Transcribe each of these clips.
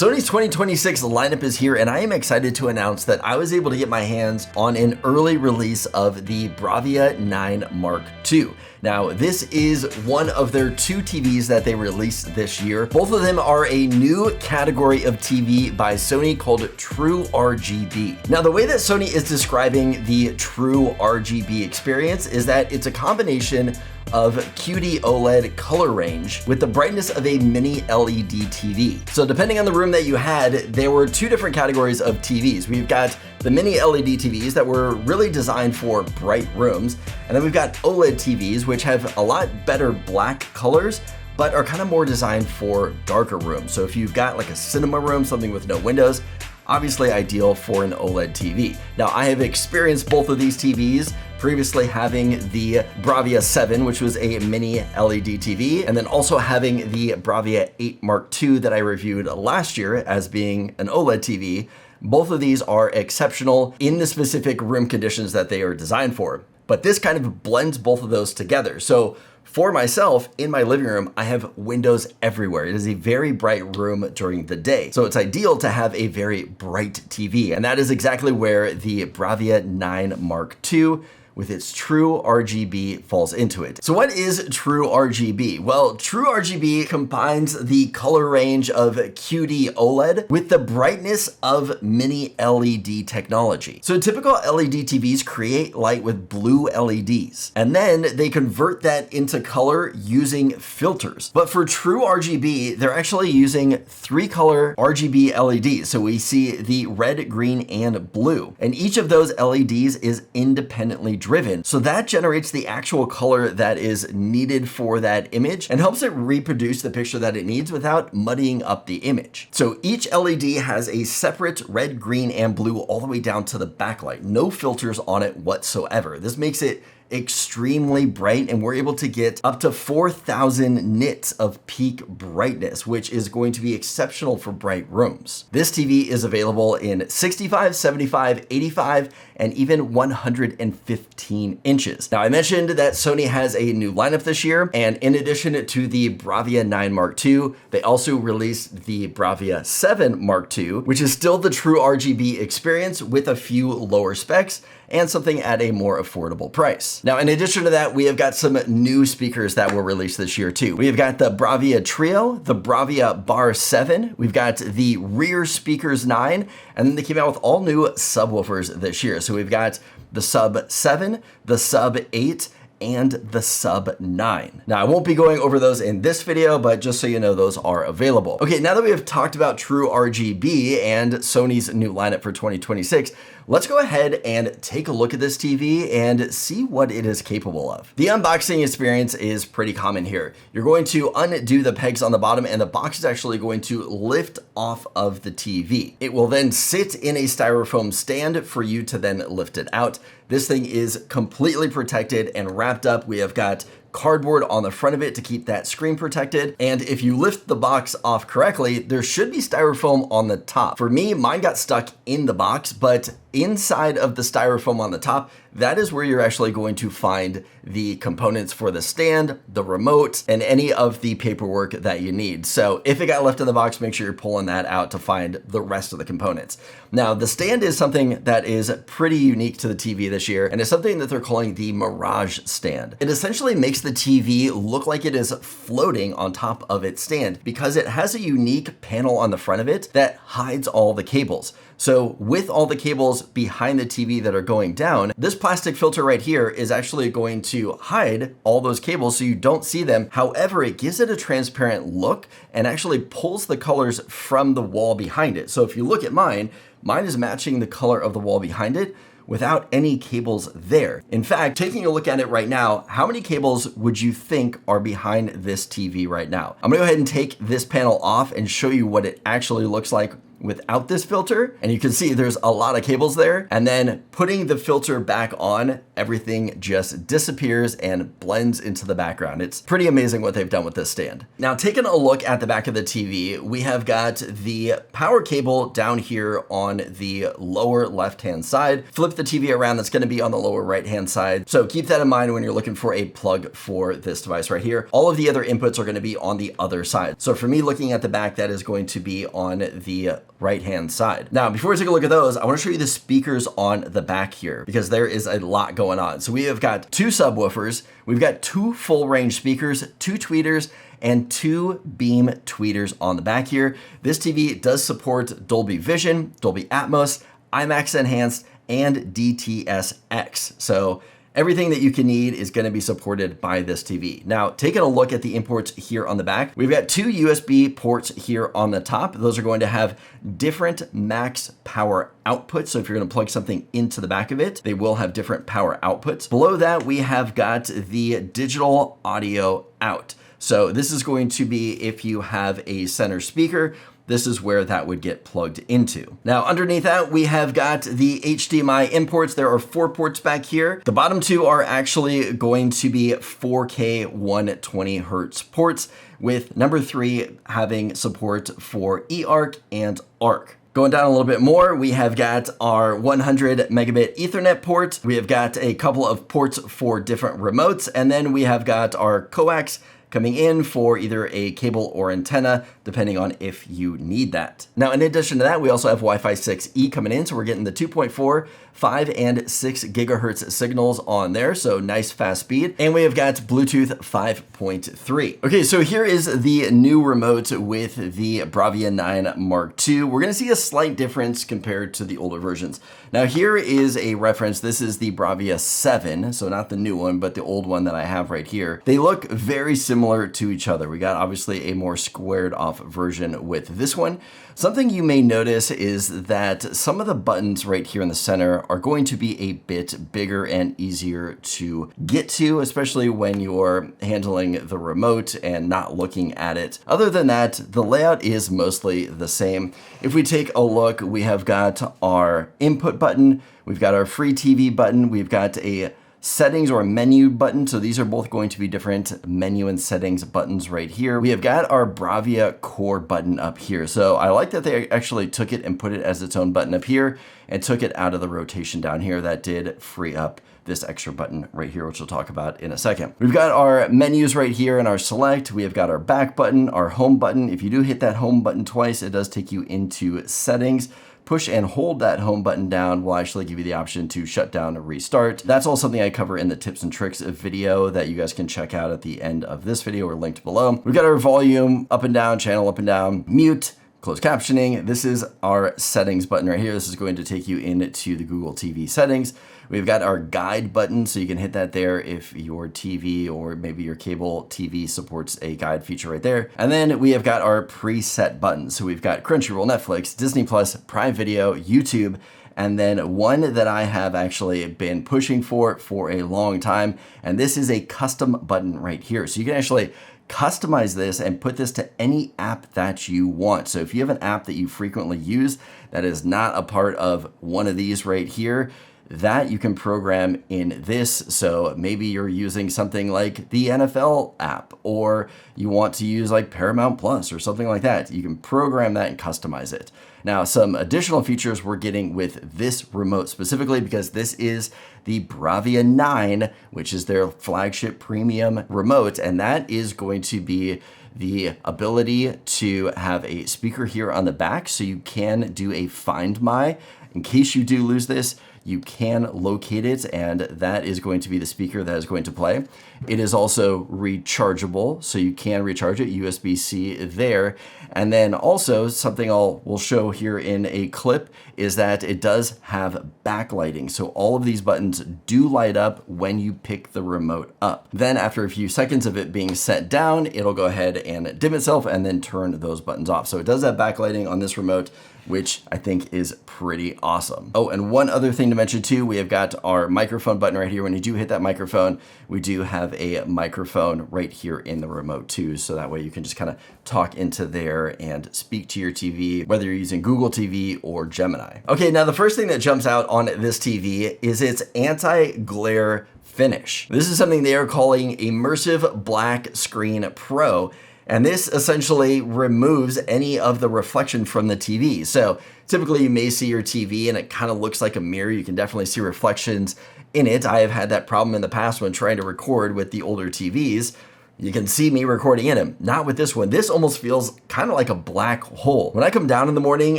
Sony's 2026 lineup is here, and I am excited to announce that I was able to get my hands on an early release of the BRAVIA 9 Mark II. Now, this is one of their two TVs that they released this year. Both of them are a new category of TV by Sony called True RGB. Now, the way that Sony is describing the True RGB experience is that it's a combination of QD OLED color range with the brightness of a mini LED TV. So depending on the room that you had, there were two different categories of TVs. We've got the mini LED TVs that were really designed for bright rooms, and then we've got OLED TVs, which have a lot better black colors, but are kind of more designed for darker rooms. So if you've got like a cinema room, something with no windows, obviously ideal for an OLED TV. Now, I have experienced both of these TVs, previously having the BRAVIA 7, which was a mini LED TV, and then also having the BRAVIA 8 Mark II that I reviewed last year as being an OLED TV. Both of these are exceptional in the specific room conditions that they are designed for, but this kind of blends both of those together. So for myself, in my living room, I have windows everywhere. It is a very bright room during the day. So it's ideal to have a very bright TV. And that is exactly where the BRAVIA 9 Mark II with its True RGB falls into it. So what is True RGB? Well, True RGB combines the color range of QD OLED with the brightness of mini LED technology. So typical LED TVs create light with blue LEDs, and then they convert that into color using filters. But for True RGB, they're actually using 3-color RGB LEDs. So we see the red, green, and blue. And each of those LEDs is independently driven. So that generates the actual color that is needed for that image and helps it reproduce the picture that it needs without muddying up the image. So each LED has a separate red, green, and blue all the way down to the backlight. No filters on it whatsoever. This makes it extremely bright, and we're able to get up to 4,000 nits of peak brightness, which is going to be exceptional for bright rooms. This TV is available in 65, 75, 85, and even 115 inches. Now, I mentioned that Sony has a new lineup this year, and in addition to the BRAVIA 9 Mark II, they also released the BRAVIA 7 Mark II, which is still the True RGB experience with a few lower specs and something at a more affordable price. Now, in addition to that, we have got some new speakers that were released this year too. We have got the BRAVIA Trio, the BRAVIA Bar 7, we've got the Rear Speakers 9, and then they came out with all new subwoofers this year. So we've got the Sub 7, the Sub 8, and the Sub 9. Now, I won't be going over those in this video, but just so you know, those are available. Okay, now that we have talked about True RGB and Sony's new lineup for 2026, let's go ahead and take a look at this TV and see what it is capable of. The unboxing experience is pretty common here. You're going to undo the pegs on the bottom, and the box is actually going to lift off of the TV. It will then sit in a styrofoam stand for you to then lift it out. This thing is completely protected and wrapped up. We have got cardboard on the front of it to keep that screen protected. And if you lift the box off correctly, there should be styrofoam on the top. For me, mine got stuck in the box, but inside of the styrofoam on the top, that is where you're actually going to find the components for the stand, the remote, and any of the paperwork that you need. So if it got left in the box, make sure you're pulling that out to find the rest of the components. Now, the stand is something that is pretty unique to the TV this year, and it's something that they're calling the Mirage stand. It essentially makes the TV look like it is floating on top of its stand because it has a unique panel on the front of it that hides all the cables. So with all the cables behind the TV that are going down, this plastic filter right here is actually going to hide all those cables so you don't see them. However, it gives it a transparent look and actually pulls the colors from the wall behind it. So if you look at mine is matching the color of the wall behind it without any cables there. In fact, taking a look at it right now, how many cables would you think are behind this TV right now? I'm gonna go ahead and take this panel off and show you what it actually looks like without this filter, and you can see there's a lot of cables there, and then putting the filter back on, everything just disappears and blends into the background. It's pretty amazing what they've done with this stand. Now, taking a look at the back of the TV, we have got the power cable down here on the lower left-hand side. Flip the TV around, that's gonna be on the lower right-hand side. So keep that in mind when you're looking for a plug for this device right here. All of the other inputs are gonna be on the other side. So for me, looking at the back, that is going to be on the right-hand side. Now, before we take a look at those, I wanna show you the speakers on the back here, because there is a lot going on. So we have got 2 subwoofers, we've got 2 full range speakers, 2 tweeters, and 2 beam tweeters on the back here. This TV does support Dolby Vision, Dolby Atmos, IMAX Enhanced, and DTS:X. So everything that you can need is gonna be supported by this TV. Now, taking a look at the imports here on the back, we've got 2 USB ports here on the top. Those are going to have different max power outputs. So if you're gonna plug something into the back of it, they will have different power outputs. Below that, we have got the digital audio out. So this is going to be if you have a center speaker, this is where that would get plugged into. Now, underneath that, we have got the HDMI imports. There are 4 ports back here. The bottom 2 are actually going to be 4K 120 hertz ports, with number 3 having support for eARC and ARC. Going down a little bit more, we have got our 100 megabit Ethernet port. We have got a couple of ports for different remotes, and then we have got our coax coming in for either a cable or antenna, depending on if you need that. Now, in addition to that, we also have Wi-Fi 6E coming in, so we're getting the 2.4, 5, and 6 gigahertz signals on there, so nice fast speed. And we have got Bluetooth 5.3. Okay, so here is the new remote with the BRAVIA 9 Mark II. We're gonna see a slight difference compared to the older versions. Now, here is a reference. This is the BRAVIA 7, so not the new one, but the old one that I have right here. They look very similar to each other. We got obviously a more squared off version with this one. Something you may notice is that some of the buttons right here in the center are going to be a bit bigger and easier to get to, especially when you're handling the remote and not looking at it. Other than that, the layout is mostly the same. If we take a look, we have got our input button, we've got our free TV button, we've got a settings or a menu button. So these are both going to be different menu and settings buttons right here. We have got our BRAVIA core button up here. So I like that they actually took it and put it as its own button up here and took it out of the rotation down here. That did free up this extra button right here, which we'll talk about in a second. We've got our menus right here and our select. We have got our back button, our home button. If you do hit that home button twice, it does take you into settings. Push and hold that home button down will actually give you the option to shut down or restart. That's all something I cover in the tips and tricks video that you guys can check out at the end of this video or linked below. We've got our volume up and down, channel up and down, mute, closed captioning. This is our settings button right here. This is going to take you into the Google TV settings. We've got our guide button, so you can hit that there if your TV or maybe your cable TV supports a guide feature right there. And then we have got our preset buttons. So we've got Crunchyroll, Netflix, Disney Plus, Prime Video, YouTube, and then one that I have actually been pushing for a long time. And this is a custom button right here. So you can actually customize this and put this to any app that you want. So if you have an app that you frequently use that is not a part of one of these right here, that you can program in this. So maybe you're using something like the NFL app, or you want to use like Paramount Plus or something like that. You can program that and customize it. Now, some additional features we're getting with this remote specifically, because this is the BRAVIA 9, which is their flagship premium remote, and that is going to be the ability to have a speaker here on the back, so you can do a Find My. In case you do lose this, you can locate it, and that is going to be the speaker that is going to play. It is also rechargeable, so you can recharge it, USB-C there. And then also something we'll show here in a clip is that it does have backlighting. So all of these buttons do light up when you pick the remote up. Then after a few seconds of it being set down, it'll go ahead and dim itself and then turn those buttons off. So it does have backlighting on this remote, which I think is pretty awesome. Oh, and one other thing thing to mention too, we have got our microphone button right here. When you do hit that microphone, we do have a microphone right here in the remote too. So that way you can just kind of talk into there and speak to your TV, whether you're using Google TV or Gemini. Okay, now the first thing that jumps out on this TV is its anti-glare finish. This is something they are calling Immersive Black Screen Pro. And this essentially removes any of the reflection from the TV. So typically you may see your TV and it kind of looks like a mirror. You can definitely see reflections in it. I have had that problem in the past when trying to record with the older TVs. You can see me recording in them. Not with this one. This almost feels kind of like a black hole. When I come down in the morning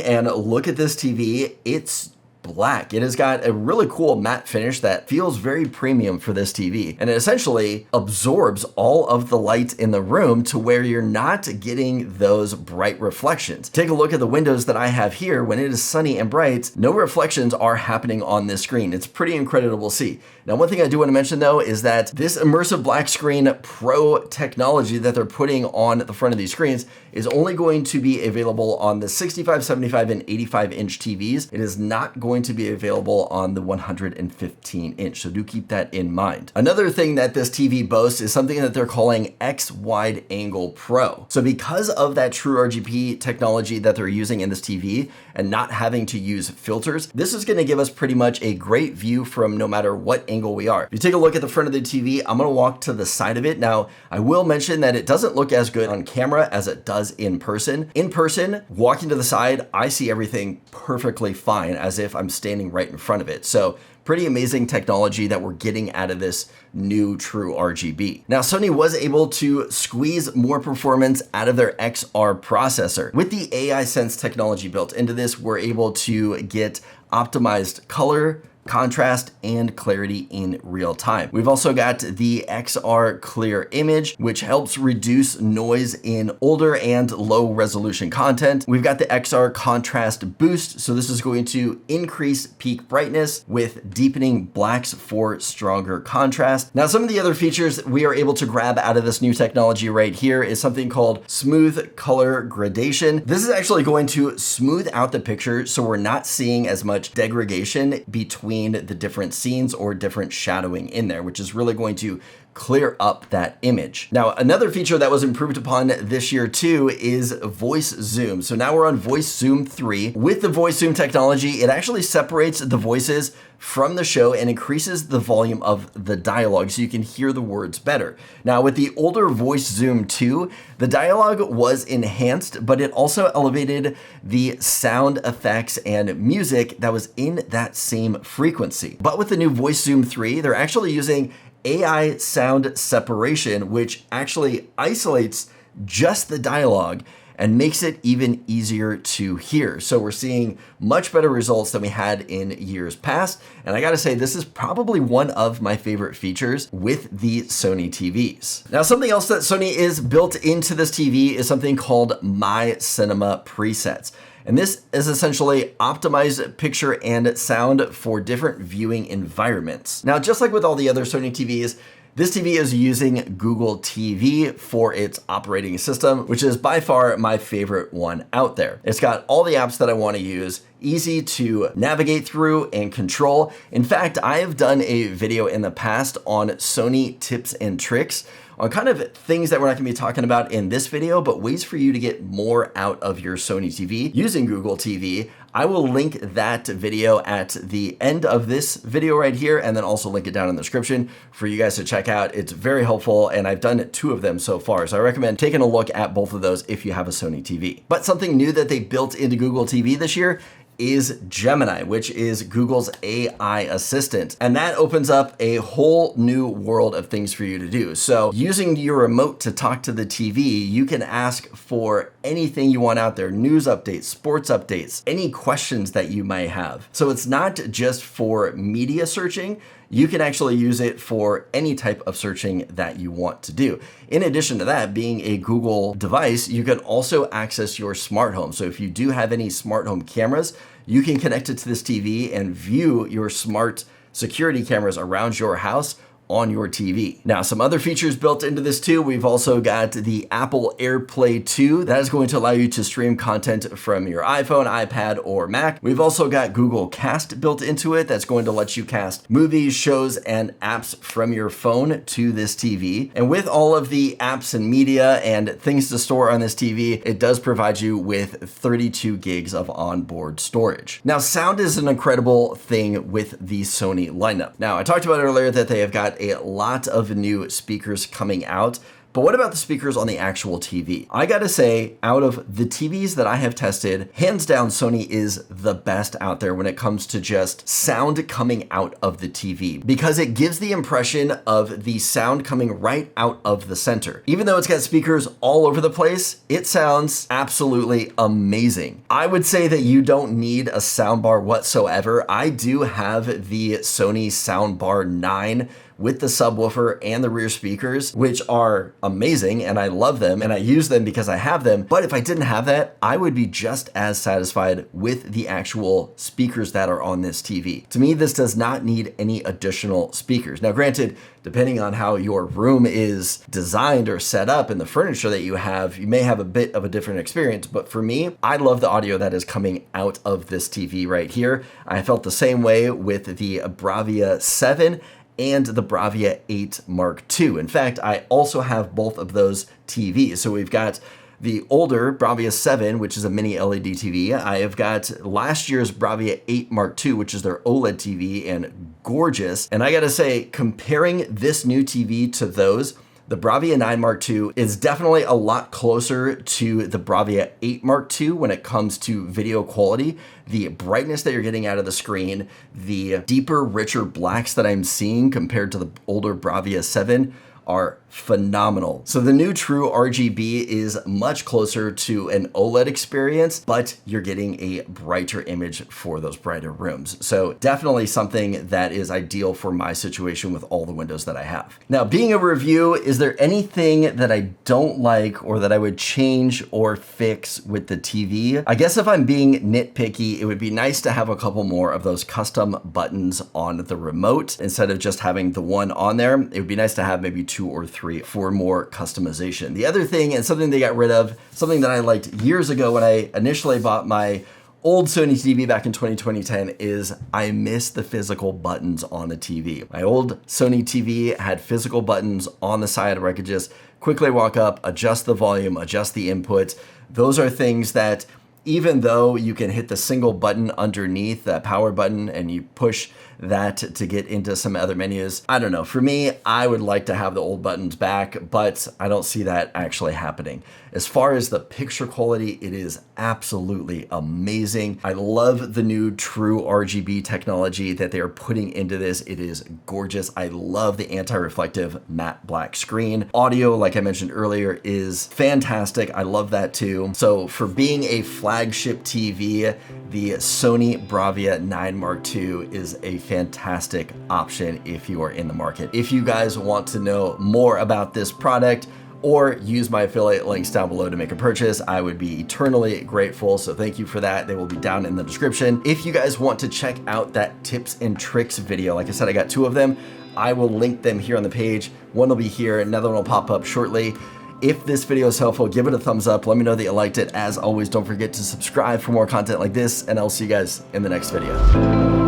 and look at this TV, it's black. It has got a really cool matte finish that feels very premium for this TV. And it essentially absorbs all of the light in the room to where you're not getting those bright reflections. Take a look at the windows that I have here. When it is sunny and bright, no reflections are happening on this screen. It's pretty incredible to see. Now, one thing I do want to mention though is that this Immersive Black Screen Pro technology that they're putting on the front of these screens is only going to be available on the 65, 75, and 85 inch TVs. It is not going to be available on the 115 inch. So do keep that in mind. Another thing that this TV boasts is something that they're calling X Wide Angle Pro. So because of that true RGB technology that they're using in this TV and not having to use filters, this is going to give us pretty much a great view from no matter what angle we are. If you take a look at the front of the TV, I'm going to walk to the side of it. Now, I will mention that it doesn't look as good on camera as it does in person. In person, walking to the side, I see everything perfectly fine as if I'm standing right in front of it. So pretty amazing technology that we're getting out of this new true RGB. Now, Sony was able to squeeze more performance out of their XR processor. With the AI Sense technology built into this, we're able to get optimized color, contrast, and clarity in real time. We've also got the XR Clear Image, which helps reduce noise in older and low resolution content. We've got the XR Contrast Boost, so this is going to increase peak brightness with deepening blacks for stronger contrast. Now, some of the other features we are able to grab out of this new technology right here is something called Smooth Color Gradation. This is actually going to smooth out the picture so we're not seeing as much degradation between the different scenes or different shadowing in there, which is really going to clear up that image. Now, another feature that was improved upon this year too is voice zoom. So now we're on voice zoom 3. With the voice zoom technology, it actually separates the voices from the show and increases the volume of the dialogue so you can hear the words better. Now, with the older voice zoom 2, the dialogue was enhanced, but it also elevated the sound effects and music that was in that same frequency. But with the new voice zoom 3, they're actually using AI sound separation, which actually isolates just the dialogue and makes it even easier to hear. So we're seeing much better results than we had in years past. And I gotta say, this is probably one of my favorite features with the Sony TVs. Now, something else that Sony is built into this TV is something called My Cinema Presets. And this is essentially optimized picture and sound for different viewing environments. Now, just like with all the other Sony TVs, this TV is using Google TV for its operating system, which is by far my favorite one out there. It's got all the apps that I want to use, easy to navigate through and control. In fact, I have done a video in the past on Sony tips and tricks on kind of things that we're not gonna be talking about in this video, but ways for you to get more out of your Sony TV using Google TV. I will link that video at the end of this video right here, and then also link it down in the description for you guys to check out. It's very helpful, and I've done 2 of them so far, so I recommend taking a look at both of those if you have a Sony TV. But something new that they built into Google TV this year is Gemini, which is Google's AI assistant. And that opens up a whole new world of things for you to do. So using your remote to talk to the TV, you can ask for anything you want out there, news updates, sports updates, any questions that you might have. So it's not just for media searching, you can actually use it for any type of searching that you want to do. In addition to that, being a Google device, you can also access your smart home. So if you do have any smart home cameras, you can connect it to this TV and view your smart security cameras around your house on your TV. Now, some other features built into this too. We've also got the Apple AirPlay 2. That is going to allow you to stream content from your iPhone, iPad, or Mac. We've also got Google Cast built into it. That's going to let you cast movies, shows, and apps from your phone to this TV. And with all of the apps and media and things to store on this TV, it does provide you with 32 gigs of onboard storage. Now, sound is an incredible thing with the Sony lineup. Now, I talked about earlier that they have got a lot of new speakers coming out. But what about the speakers on the actual TV? I gotta say, out of the TVs that I have tested, hands down, Sony is the best out there when it comes to just sound coming out of the TV, because it gives the impression of the sound coming right out of the center. Even though it's got speakers all over the place, it sounds absolutely amazing. I would say that you don't need a soundbar whatsoever. I do have the Sony Soundbar 9 with the subwoofer and the rear speakers, which are amazing, and I love them, and I use them because I have them. But if I didn't have that, I would be just as satisfied with the actual speakers that are on this TV. To me, this does not need any additional speakers. Now, granted, depending on how your room is designed or set up and the furniture that you have, you may have a bit of a different experience. But for me, I love the audio that is coming out of this TV right here. I felt the same way with the BRAVIA 7 and the BRAVIA 8 Mark II. In fact, I also have both of those TVs. So we've got the older BRAVIA 7, which is a mini LED TV. I have got last year's BRAVIA 8 Mark II, which is their OLED TV, and gorgeous. And I gotta say, comparing this new TV to those, the BRAVIA 9 Mark II is definitely a lot closer to the BRAVIA 8 Mark II when it comes to video quality. The brightness that you're getting out of the screen, the deeper, richer blacks that I'm seeing compared to the older BRAVIA 7 are phenomenal. So the new True RGB is much closer to an OLED experience, but you're getting a brighter image for those brighter rooms. So definitely something that is ideal for my situation with all the windows that I have. Now, being a review, is there anything that I don't like or that I would change or fix with the TV? I guess if I'm being nitpicky, it would be nice to have a couple more of those custom buttons on the remote instead of just having the one on there. It would be nice to have maybe 2 or 3 for more customization. The other thing, and something they got rid of, something that I liked years ago when I initially bought my old Sony TV back in 2010, is I miss the physical buttons on the TV. My old Sony TV had physical buttons on the side where I could just quickly walk up, adjust the volume, adjust the input. Those are things that, even though you can hit the single button underneath, that power button, and you push that to get into some other menus, I don't know. For me, I would like to have the old buttons back, but I don't see that actually happening. As far as the picture quality, it is absolutely amazing. I love the new True RGB technology that they are putting into this. It is gorgeous. I love the anti-reflective matte black screen. Audio, like I mentioned earlier, is fantastic. I love that too. So for being a flagship TV, the Sony BRAVIA 9 Mark II is a fantastic option if you are in the market. If you guys want to know more about this product or use my affiliate links down below to make a purchase, I would be eternally grateful. So thank you for that. They will be down in the description. If you guys want to check out that tips and tricks video, like I said, I got 2 of them. I will link them here on the page. One will be here, another one will pop up shortly. If this video is helpful, give it a thumbs up. Let me know that you liked it. As always, don't forget to subscribe for more content like this, and I'll see you guys in the next video.